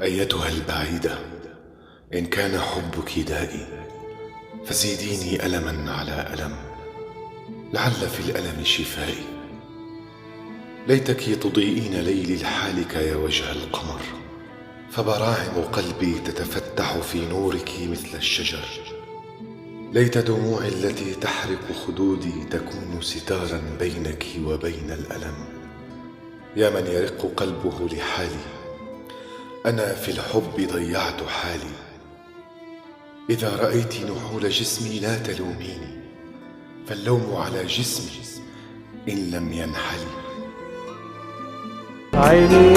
أيتها البعيدة، إن كان حبك دائي فزيديني ألما على ألم، لعل في الألم شفائي. ليتك تضيئين ليلي الحالك يا وجه القمر، فبراعم قلبي تتفتح في نورك مثل الشجر. ليت دموعي التي تحرق خدودي تكون ستارا بينك وبين الألم. يا من يرق قلبه لحالي، أنا في الحب ضيعت حالي. إذا رأيت نحول جسمي لا تلوميني، فاللوم على جسمي إن لم ينحلي. عيني